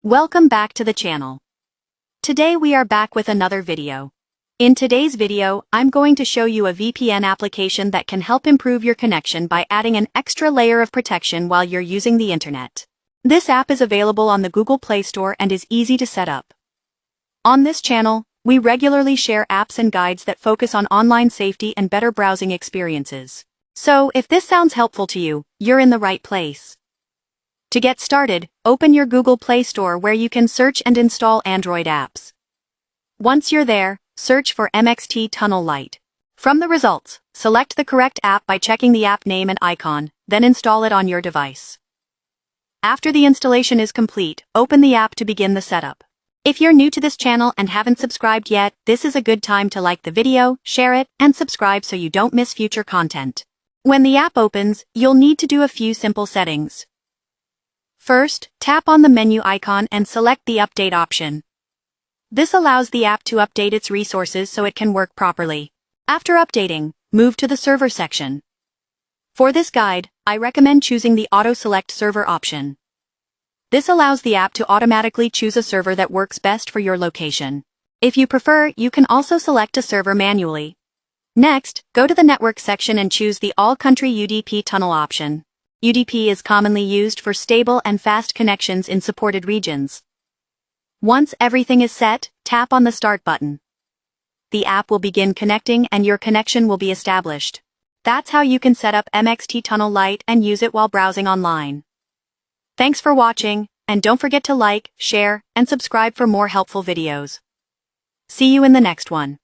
Welcome back to the channel. Today we are back with another video. In today's video, I'm going to show you a VPN application that can help improve your connection by adding an extra layer of protection while you're using the internet. This app is available on the Google Play Store and is easy to set up. On this channel, we regularly share apps and guides that focus on online safety and better browsing experiences. So, if this sounds helpful to you, you're in the right place. To get started, open your Google Play Store where you can search and install Android apps. Once you're there, search for MXT Tunnel Lite. From the results, select the correct app by checking the app name and icon, then install it on your device. After the installation is complete, open the app to begin the setup. If you're new to this channel and haven't subscribed yet, this is a good time to like the video, share it, and subscribe so you don't miss future content. When the app opens, you'll need to do a few simple settings. First, tap on the menu icon and select the Update option. This allows the app to update its resources so it can work properly. After updating, move to the Server section. For this guide, I recommend choosing the Auto Select Server option. This allows the app to automatically choose a server that works best for your location. If you prefer, you can also select a server manually. Next, go to the Network section and choose the All Country UDP Tunnel option. UDP is commonly used for stable and fast connections in supported regions. Once everything is set, tap on the Start button. The app will begin connecting and your connection will be established. That's how you can set up MXT Tunnel Lite and use it while browsing online. Thanks for watching, and don't forget to like, share, and subscribe for more helpful videos. See you in the next one.